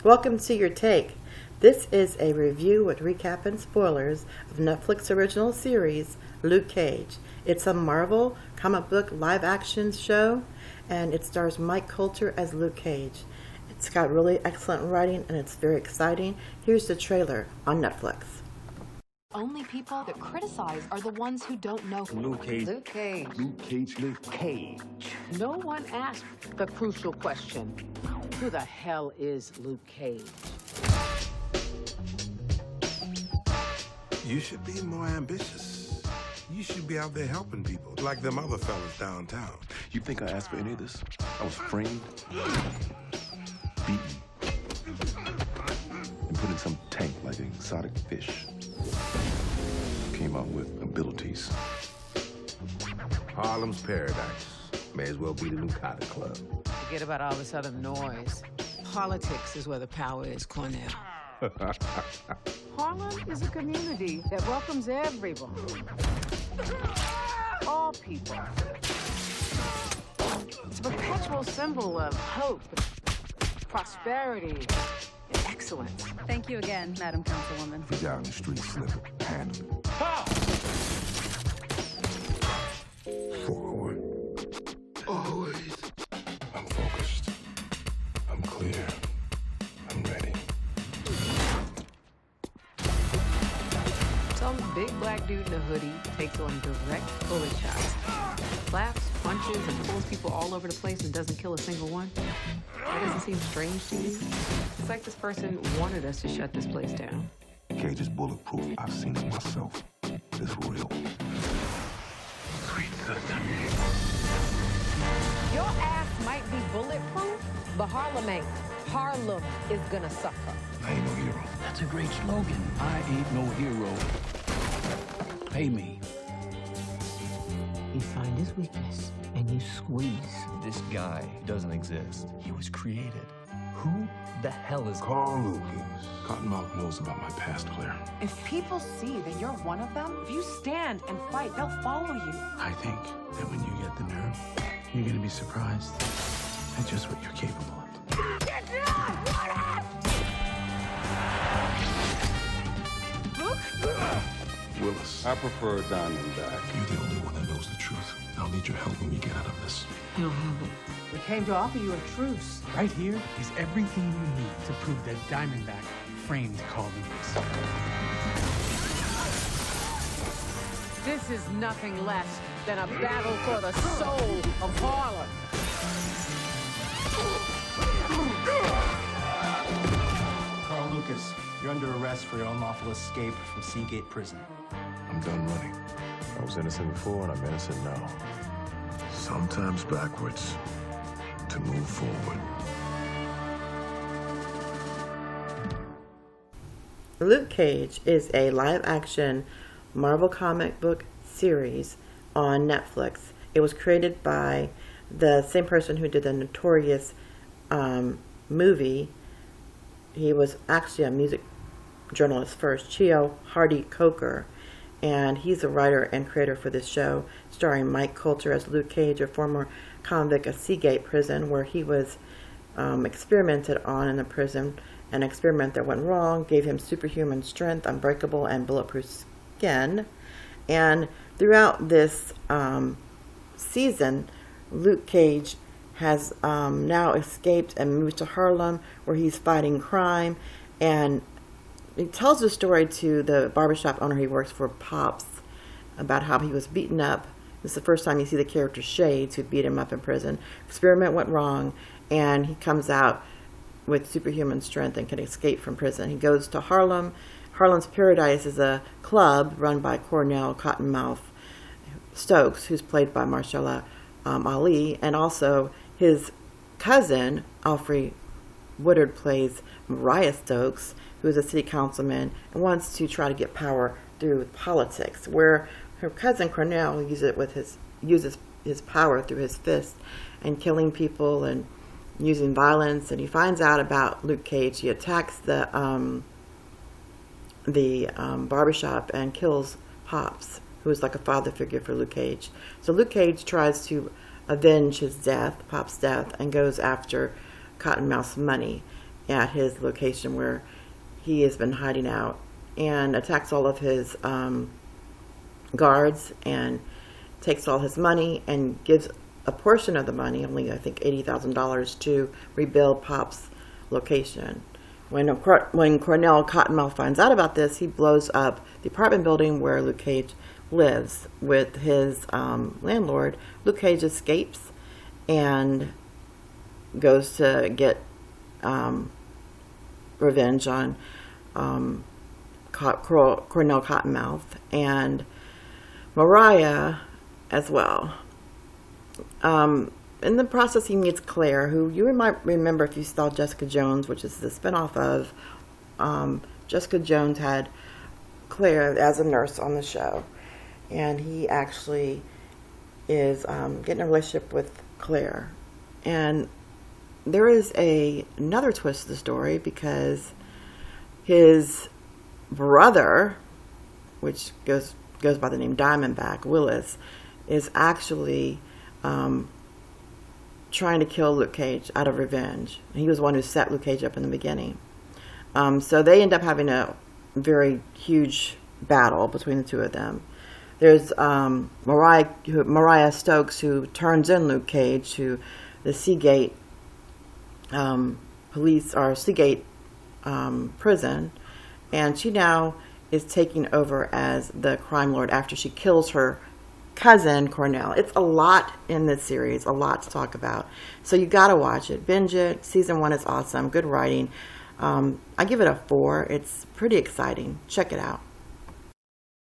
Welcome to Your Take. This is a review with recap and spoilers of Netflix original series Luke Cage. It's a Marvel comic book live action show, and it stars Mike Colter as Luke Cage. It's got really excellent writing and it's very exciting. Here's the trailer on Netflix. Only people that criticize are the ones who don't know. Luke Cage. Luke Cage. Luke Cage. Luke Cage. No one asked the crucial question. Who the hell is Luke Cage? You should be more ambitious. You should be out there helping people, like them other fellas downtown. You think I asked for any of this? I was framed, beaten, and put in some tank like an exotic fish. Came out with abilities. Harlem's paradise. May as well be the new Cotton Club. Forget about all this other noise. Politics is where the power is, Cornell. Harlem is a community that welcomes everyone. All people. It's a perpetual symbol of hope, prosperity, and excellence. Thank you again, Madam Councilwoman. If he's out in the street slipping, handle it. Forward. Always. I'm focused. I'm clear. I'm ready. Some big black dude in a hoodie takes on direct bullet shots. Slaps, punches, and pulls people all over the place and doesn't kill a single one. That doesn't seem strange to you. It's like this person wanted us to shut this place down. Cage is bulletproof. I've seen it myself. It's real. Sweet sister. Your ass might be bulletproof, but Harlem ain't. Harlem is gonna suffer. I ain't no hero. That's a great slogan. I ain't no hero. Pay me. You find his weakness and you squeeze. This guy doesn't exist. He was created. Who the hell is Carl Lucas. Cottonmouth knows about my past, Claire. If people see that you're one of them, if you stand and fight, they'll follow you. I think that when you get the nerve, you're gonna be surprised at just what you're capable of. Willis. I prefer Diamondback. You're the only one that knows the truth. I'll need your help when we get out of this. I don't have it. We came to offer you a truce. Right here is everything you need to prove that Diamondback framed Carl Lucas. This is nothing less than a battle for the soul of Harlem. Carl Lucas, you're under arrest for your unlawful escape from Seagate Prison. I'm done running. I was innocent before and I'm innocent now. Sometimes backwards to move forward. Luke Cage is a live-action Marvel comic book series on Netflix. It was created by the same person who did the Notorious movie. He was actually a music journalist first, Cheo Hardy Coker, and he's the writer and creator for this show, starring Mike Colter as Luke Cage, a former convict of Seagate Prison, where he was experimented on in the prison. An experiment that went wrong gave him superhuman strength, unbreakable, and bulletproof skin. And throughout this season, Luke Cage has now escaped and moved to Harlem, where he's fighting crime. And he tells the story to the barbershop owner he works for, Pops, about how he was beaten up. This is the first time you see the character Shades, who beat him up in prison. Experiment went wrong, and he comes out with superhuman strength and can escape from prison. He goes to Harlem. Harlem's Paradise is a club run by Cornell Cottonmouth Stokes, who's played by Mahershala Ali, and also his cousin, Alfre Woodard, plays Mariah Stokes, who is a city councilman and wants to try to get power through politics, where her cousin Cornell uses his power through his fist and killing people and using violence. And he finds out about Luke Cage. He attacks the barbershop and kills Pops, who is like a father figure for Luke Cage. So Luke Cage tries to avenge his death, Pop's death, and goes after Cottonmouth's money. at his location where he has been hiding out and attacks all of his guards and takes all his money and gives a portion of the money, only I think $80,000, to rebuild Pop's location. When Cornell Cottonmouth finds out about this, he blows up the apartment building where Luke Cage lives with his landlord. Luke Cage escapes and goes to get revenge on Cornell Cottonmouth and Mariah as well. In the process, he meets Claire, who you might remember if you saw Jessica Jones, which is the spinoff of Jessica Jones had Claire as a nurse on the show. And he actually is getting a relationship with Claire. And there is another twist to the story because his brother, which goes by the name Diamondback, Willis, is actually trying to kill Luke Cage out of revenge. He was the one who set Luke Cage up in the beginning. So they end up having a very huge battle between the two of them. There's Mariah Stokes, who turns in Luke Cage to the Seagate police or Seagate prison, and she now is taking over as the crime lord after she kills her cousin Cornell. It's a lot in this series, a lot to talk about. So you gotta watch it, binge it. Season 1 is awesome, good writing. I give it a 4. It's pretty exciting. Check it out.